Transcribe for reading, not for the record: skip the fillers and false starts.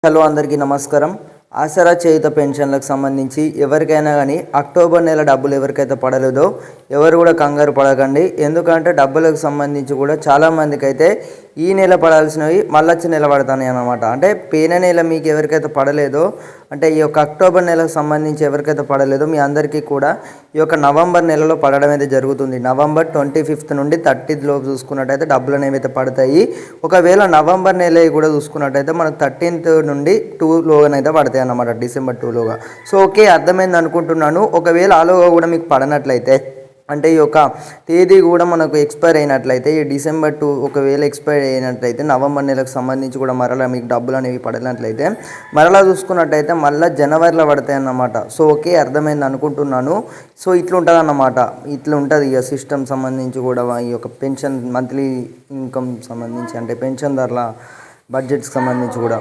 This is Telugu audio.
హలో అందరికీ నమస్కారం. ఆసరా చేయుత పెన్షన్లకు సంబంధించి ఎవరికైనా కానీ అక్టోబర్ నెల డబ్బులు ఎవరికైతే పడలేదో ఎవరు కూడా కంగారు పడకండి. ఎందుకంటే డబ్బులకు సంబంధించి కూడా చాలామందికి అయితే ఈ నెల పడాల్సినవి మళ్ళొచ్చి నెల పడతాయి అన్నమాట. అంటే పోయిన నెల మీకు ఎవరికైతే పడలేదో, అంటే ఈ యొక్క అక్టోబర్ నెలకు సంబంధించి ఎవరికైతే పడలేదో మీ అందరికీ కూడా ఈ యొక్క నవంబర్ నెలలో పడడం అయితే జరుగుతుంది. నవంబర్ 25 నుండి 30 లోపు చూసుకున్నట్టయితే డబ్బులు అనేవి అయితే పడతాయి. ఒకవేళ నవంబర్ నెల కూడా చూసుకున్నట్టయితే మనకు 13th నుండి 2లోనైతే పడతాయి అన్నమాట, డిసెంబర్ 2లోగా. సో ఓకే, అర్థమైంది అనుకుంటున్నాను. ఒకవేళ ఆలోగా కూడా మీకు పడనట్లయితే, అంటే ఈ యొక్క తేదీ కూడా మనకు ఎక్స్పైర్ అయినట్లయితే, ఈ డిసెంబర్ 2 ఒకవేళ ఎక్స్పైర్ అయినట్లయితే నవంబర్ నెలకు సంబంధించి కూడా మరలా మీకు డబ్బులు అనేవి పడినట్లయితే మరలా చూసుకున్నట్టయితే మళ్ళీ జనవరిలో పడతాయి అన్నమాట. సో ఓకే, అర్థమైంది అనుకుంటున్నాను. సో ఇట్లా ఉంటుంది అన్నమాట, ఇట్లా ఉంటుంది ఇక సిస్టమ్ సంబంధించి కూడా ఈ యొక్క పెన్షన్ మంత్లీ ఇన్కమ్ సంబంధించి, అంటే పెన్షన్ ధరల బడ్జెట్కి సంబంధించి కూడా.